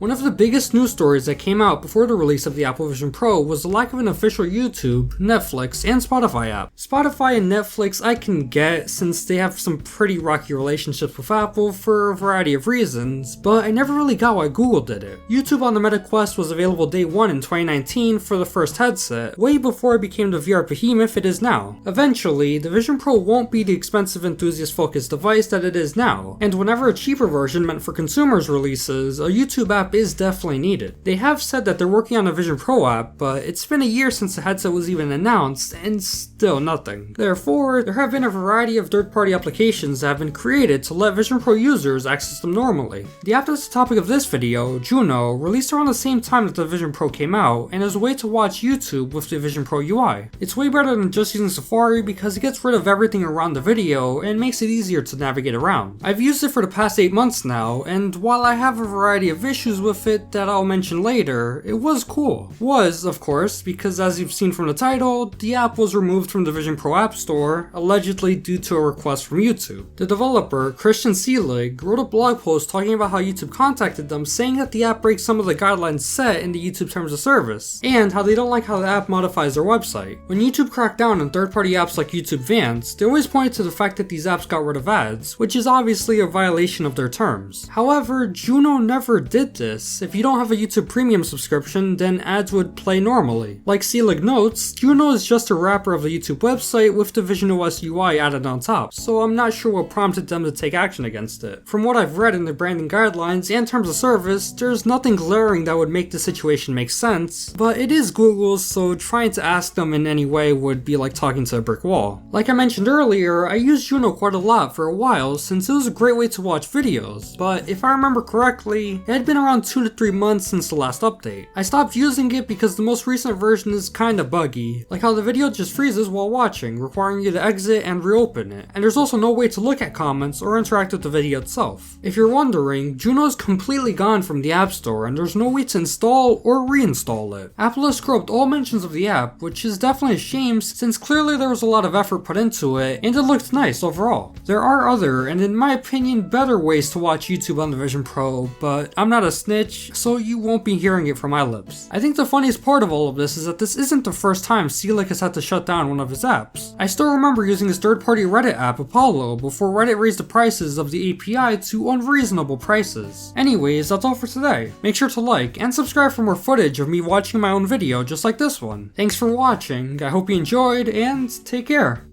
One of the biggest news stories that came out before the release of the Apple Vision Pro was the lack of an official YouTube, Netflix, and Spotify app. Spotify and Netflix I can get since they have some pretty rocky relationships with Apple for a variety of reasons, but I never really got why Google did it. YouTube on the Meta Quest was available day one in 2019 for the first headset, way before it became the VR behemoth it is now. Eventually, the Vision Pro won't be the expensive enthusiast-focused device that it is now, and whenever a cheaper version meant for consumers releases, a YouTube app is definitely needed. They have said that they're working on a Vision Pro app, but it's been a year since the headset was even announced, and still nothing. Therefore, there have been a variety of third-party applications that have been created to let Vision Pro users access them normally. The app that's the topic of this video, Juno, released around the same time that the Vision Pro came out, and is a way to watch YouTube with the Vision Pro UI. It's way better than just using Safari because it gets rid of everything around the video and makes it easier to navigate around. I've used it for the past 8 months now, and while I have a variety of issues with it that I'll mention later, it was cool. Was, of course, because as you've seen from the title, the app was removed from the Vision Pro App Store, allegedly due to a request from YouTube. The developer, Christian Seelig, wrote a blog post talking about how YouTube contacted them saying that the app breaks some of the guidelines set in the YouTube Terms of Service, and how they don't like how the app modifies their website. When YouTube cracked down on third-party apps like YouTube Vanced, they always pointed to the fact that these apps got rid of ads, which is obviously a violation of their terms. However, Juno never did this. If you don't have a YouTube Premium subscription, then ads would play normally. Like Seelig notes, Juno is just a wrapper of the YouTube website with the Vision OS UI added on top, so I'm not sure what prompted them to take action against it. From what I've read in the branding guidelines and terms of service, there's nothing glaring that would make the situation make sense, but it is Google's, so trying to ask them in any way would be like talking to a brick wall. Like I mentioned earlier, I used Juno quite a lot for a while since it was a great way to watch videos, but if I remember correctly, it had been around 2 to 3 months since the last update. I stopped using it because the most recent version is kinda buggy, like how the video just freezes while watching, requiring you to exit and reopen it, and there's also no way to look at comments or interact with the video itself. If you're wondering, Juno is completely gone from the App Store and there's no way to install or reinstall it. Apple has scrubbed all mentions of the app, which is definitely a shame since clearly there was a lot of effort put into it and it looked nice overall. There are other, and in my opinion, better ways to watch YouTube on the Vision Pro, but I'm not a snitch, so you won't be hearing it from my lips. I think the funniest part of all of this is that this isn't the first time Seelig has had to shut down one of his apps. I still remember using his third-party Reddit app, Apollo, before Reddit raised the prices of the API to unreasonable prices. Anyways, that's all for today. Make sure to like and subscribe for more footage of me watching my own video just like this one. Thanks for watching, I hope you enjoyed, and take care.